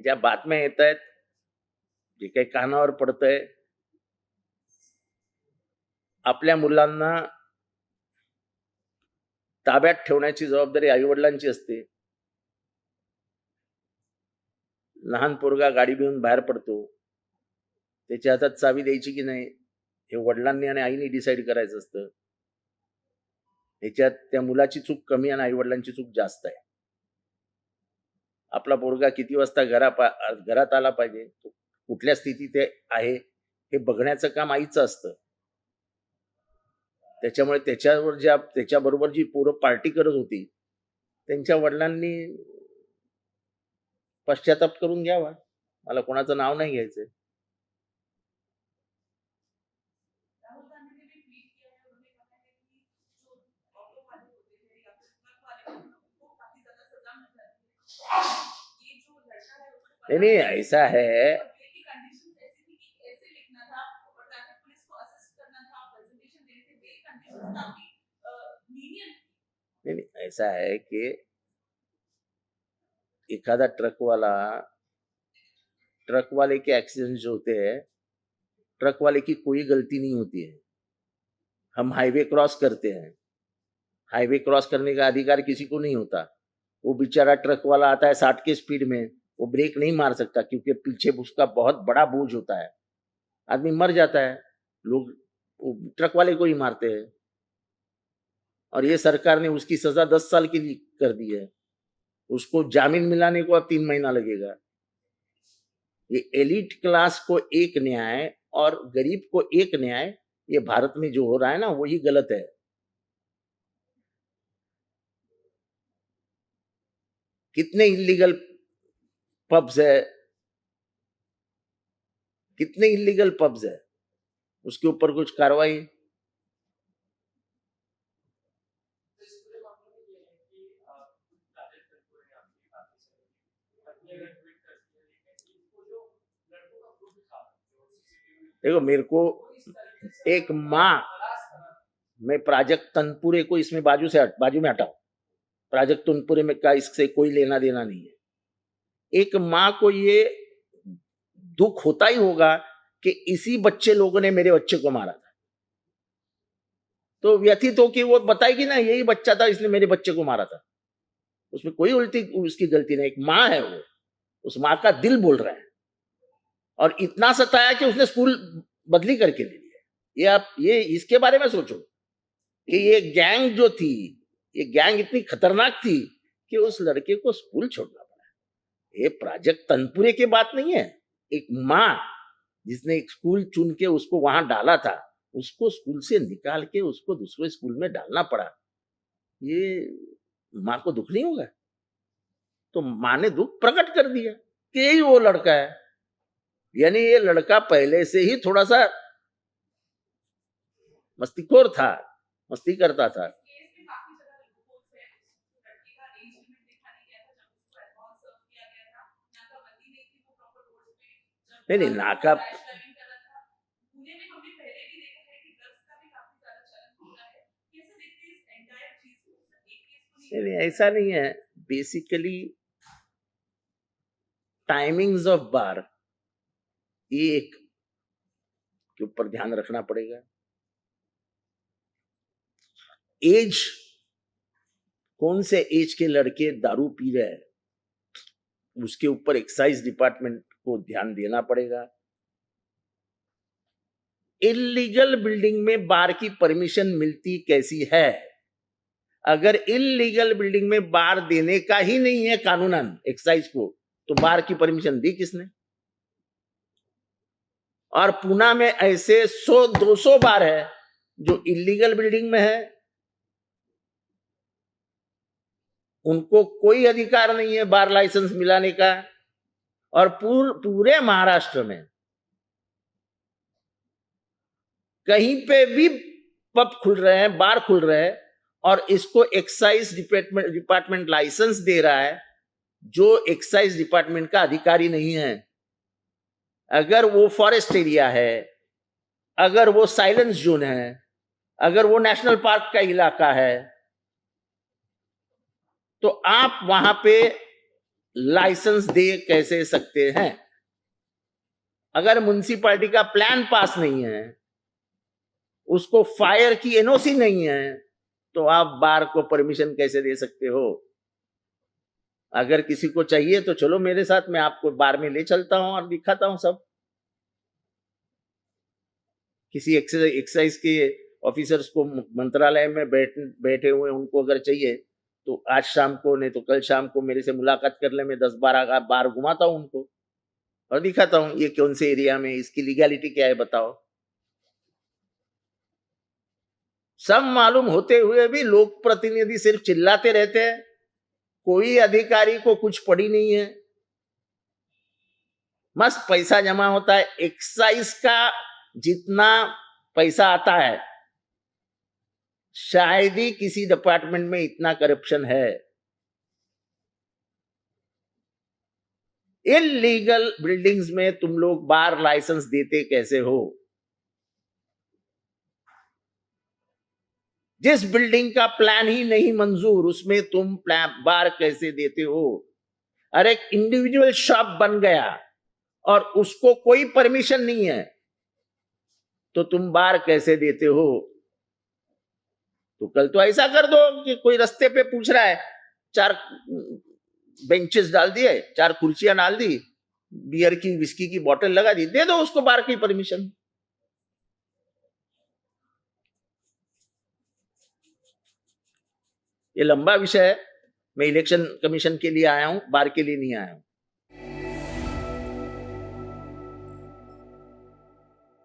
ज्या बातम्या येत आहेत, जे काही कानावर पडतंय, आपल्या मुलांना ताब्यात ठेवण्याची जबाबदारी आईवडिलांची असते. लहान पोरगा गाडी घेऊन बाहेर पडतो, त्याच्या हातात चावी द्यायची की नाही हे वडिलांनी आणि आईने डिसाईड करायचं असतं. त्याच्यात त्या मुलाची चूक कमी आणि आईवडिलांची चूक जास्त आहे. आपला पोरगा किती वाजता घरात आला पाहिजे, तो कुठल्या स्थितीत आहे हे बघण्याचं काम आईचं असतं. त्याच्यामुळे त्याच्याबरोबर जी पोरं पार्टी करत होती त्यांच्या वडिलांनी पश्चाताप करून घ्यावा. मला कोणाचं नाव नाही घ्यायचंय. नहीं ऐसा है, नहीं ऐसा है कि एखादा ट्रक वाले के एक्सीडेंट जो होते हैं, ट्रक वाले की कोई गलती नहीं होती है. हम हाईवे क्रॉस करते हैं, हाईवे क्रॉस करने का अधिकार किसी को नहीं होता. वो बेचारा ट्रक वाला आता है 60 की स्पीड में, वो ब्रेक नहीं मार सकता क्योंकि पीछे उसका बहुत बड़ा बोझ होता है. आदमी मर जाता है, लोग ट्रक वाले को ही मारते हैं. और ये सरकार ने उसकी सजा 10 साल के लिए कर दी है. उसको जामीन मिलाने को अब 3 महीना लगेगा. ये एलिट क्लास को एक न्याय और गरीब को एक न्याय, ये भारत में जो हो रहा है ना वही गलत है. कितने इलीगल पब्स है, कितने इलीगल पब्स है, उसके ऊपर कुछ कार्रवाई. देखो मेरे को एक माँ, मैं प्राजक्त तनपुरे को इसमें बाजू में हटाओ. प्राजक्त तनपुरे में का इससे कोई लेना देना नहीं है. एक माँ को ये दुख होता ही होगा कि इसी बच्चे लोगों ने मेरे बच्चे को मारा था, तो व्यथित हो कि वो बताएगी ना यही बच्चा था इसने मेरे बच्चे को मारा था. उसमें कोई उल्टी उसकी गलती नहीं. एक माँ है, वो उस माँ का दिल बोल रहा है. और इतना सताया कि उसने स्कूल बदली करके ले लिया. ये इसके बारे में सोचो कि ये गैंग जो थी, ये गैंग इतनी खतरनाक थी कि उस लड़के को स्कूल छोड़ना पड़ा. ये प्राजक्त तनपुरे की बात नहीं है. एक माँ जिसने एक स्कूल चुन के उसको वहां डाला था, उसको स्कूल से निकाल के उसको दूसरे स्कूल में डालना पड़ा. ये माँ को दुख नहीं होगा? तो माँ ने दुख प्रकट कर दिया कि यही वो लड़का है. यानी ये लड़का पहले से ही थोड़ा सा मस्तीखोर था, मस्ती करता था. नहीं नाका नहीं ऐसा नहीं है. बेसिकली टाइमिंग्स ऑफ बार एक के ऊपर ध्यान रखना पड़ेगा. एज, कौन से एज के लड़के दारू पी रहे हैं उसके ऊपर एक्साइज डिपार्टमेंट को ध्यान देना पड़ेगा. इलीगल बिल्डिंग में बार की परमिशन मिलती कैसी है? अगर इलीगल बिल्डिंग में बार देने का ही नहीं है कानूनन एक्साइज को, तो बार की परमिशन दी किसने? और पुणे में ऐसे 100-200 बार है जो इलीगल बिल्डिंग में है. उनको कोई अधिकार नहीं है बार लाइसेंस मिलाने का. और पूरे महाराष्ट्र में कहीं पे भी पब खुल रहे हैं, बार खुल रहे हैं, और इसको एक्साइज डिपार्टमेंट लाइसेंस दे रहा है जो एक्साइज डिपार्टमेंट का अधिकारी नहीं है. अगर वो फॉरेस्ट एरिया है, अगर वो साइलेंस जोन है, अगर वो नेशनल पार्क का इलाका है, तो आप वहां पे लाइसेंस दे कैसे सकते हैं? अगर म्युनिसिपैलिटी का प्लान पास नहीं है, उसको फायर की एनओसी नहीं है, तो आप बार को परमिशन कैसे दे सकते हो? अगर किसी को चाहिए तो चलो मेरे साथ, मैं आपको बार में ले चलता हूं और दिखाता हूं सब। किसी एक्साइज के ऑफिसर्स को मंत्रालय में बैठे हुए उनको अगर चाहिए तो आज शाम को, नहीं तो कल शाम को मेरे से मुलाकात कर ले, मैं 10-12 बार घुमाता हूं उनको और दिखाता हूं ये कौन से एरिया में, इसकी लीगैलिटी क्या है बताओ। सब मालूम होते हुए भी लोक प्रतिनिधि सिर्फ चिल्लाते रहते हैं, कोई अधिकारी को कुछ पड़ी नहीं है। मस्त पैसा जमा होता है, एक्साइज का जितना पैसा आता है शायद ही किसी डिपार्टमेंट में इतना करप्शन है। इलीगल बिल्डिंग्स में तुम लोग बार लाइसेंस देते कैसे हो? जिस बिल्डिंग का प्लान ही नहीं मंजूर, उसमें तुम बार कैसे देते हो? अरे एक इंडिविजुअल शॉप बन गया और उसको कोई परमिशन नहीं है, तो तुम बार कैसे देते हो? तो कल तो ऐसा कर दो कि कोई रास्ते पे पूछ रहा है, 4 बेंचेस डाल दिए, 4 कुर्सियां डाल दी, बियर की विस्की की बोतल लगा दी, दे दो उसको बार की परमिशन। ये लंबा विषय है, मैं इलेक्शन कमीशन के लिए आया हूं, बार के लिए नहीं आया हूं।